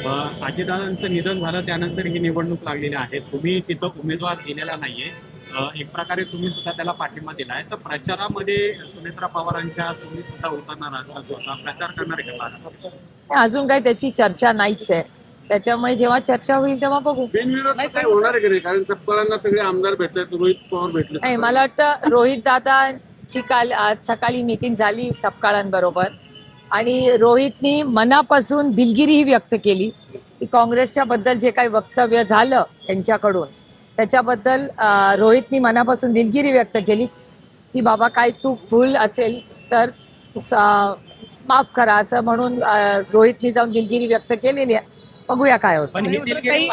अजितदादांचं निधन झालं त्यानंतर ही निवडणूक लागलेली आहे. तुम्ही तिथं उमेदवार दिलेला नाहीये. एक प्रकारे तुम्ही सुद्धा त्याला पाठिंबा दिला आहे. तर प्रचारामध्ये सुनेत्रा पवारांच्या तुम्ही सुद्धा उतरणार आहात, स्वतः प्रचार करणार आहे का महाराष्ट्रात? अजून काही त्याची चर्चा नाहीच आहे. त्याच्यामुळे जेव्हा चर्चा होईल तेव्हा बघू. बिनविरोध काय होणार आहे की नाही? कारण सपकाळांना सगळे आमदार भेटतात, रोहित पवार भेटले. नाही, मला वाटतं रोहित दादाची काल आज सकाळी मीटिंग झाली सपकाळांबरोबर आणि रोहितनी मनापासून दिलगिरी व्यक्त केली की काँग्रेसच्या बद्दल जे काही वक्तव्य झालं त्यांच्याकडून त्याच्याबद्दल रोहितनी मनापासून दिलगिरी व्यक्त केली की बाबा काय चूक भूल असेल तर माफ करा असं म्हणून रोहितनी जाऊन दिलगिरी व्यक्त केलेली आहे. बघूया काय होतं. पण ही दिलगिरी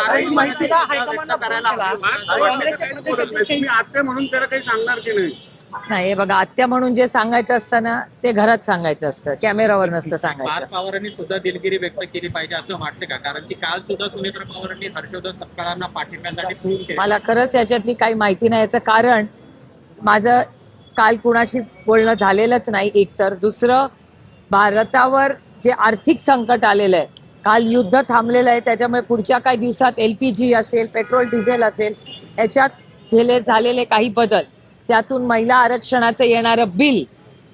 तुम्ही आत्या म्हणून त्याला काही सांगणार की नाही? नाही, बघा, आत्या म्हणून जे सांगायचं असतं ना ते घरात सांगायचं असतं, कॅमेरावर नसतं सांगायचं. पार्थ पवारांनी सुद्धा दिलगिरी व्यक्त केली पाहिजे असं वाटतं का? कारण की काल सुद्धा सुनेत्रा पवारांनी हर्षवर्धन सपकाळांना पाठिंब्यासाठी फोन केला. मला खरंच याच्यातली काही माहिती नाही. याचं कारण माझं काल कुणाशी बोलणं झालेलंच नाही. एकतर दुसरं, भारतावर जे आर्थिक संकट आलेलं आहे, काल युद्ध थांबलेलं आहे, त्याच्यामुळे पुढच्या काही दिवसात LPG असेल, पेट्रोल डिझेल असेल, याच्यात झालेले काही बदल, त्यातून महिला आरक्षणाचं येणारं बिल,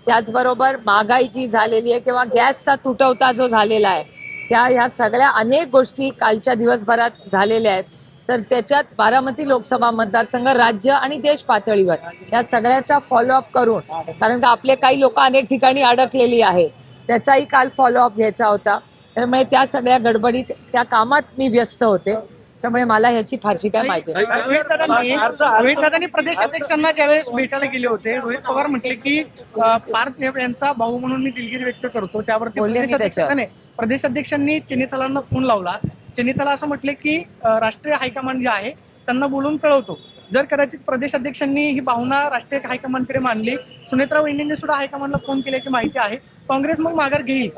त्याचबरोबर महागाई जी झालेली आहे किंवा गॅसचा तुटवडा जो झालेला आहे, ह्या सगळ्या अनेक गोष्टी कालच्या दिवसभरात झालेल्या आहेत. तर त्याच्यात बारामती लोकसभा मतदारसंघ, राज्य आणि देश पातळीवर या सगळ्याचा फॉलोअप करून, कारण का आपले काही लोक अनेक ठिकाणी अडकलेली आहेत, त्याचाही काल फॉलोअप घ्यायचा होता. त्यामुळे त्या सगळ्या गडबडीत त्या कामात मी व्यस्त होते. त्यामुळे मला ह्याची फारशी काय माहिती नाही. रोहित दादांनी प्रदेश अध्यक्षांना ज्यावेळेस भेटायला गेले होते, रोहित पवार म्हटले की पार्थ यांचा भाऊ म्हणून मी दिलगिरी व्यक्त करतो. त्यावरती बोलले मी त्याच्यावर. प्रदेश अध्यक्षांनी चिनीतलांना फोन लावला. चिनीतला असं म्हटले की राष्ट्रीय हायकमांड जे आहे त्यांना बोलून कळवतो. जर कदाचित प्रदेश अध्यक्षांनी ही भावना राष्ट्रीय हायकमांडकडे मांडली, सुनेत्रा वहिनींनी सुद्धा हायकमांडला फोन केल्याची माहिती आहे, काँग्रेस मग माघार घेईल?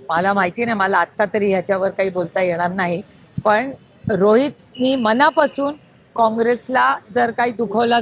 मला माहिती नाही, मला आत्ता तरी ह्याच्यावर काही बोलता येणार नाही. पण रोहितनी मनापासून काँग्रेसला जर काही दुखवला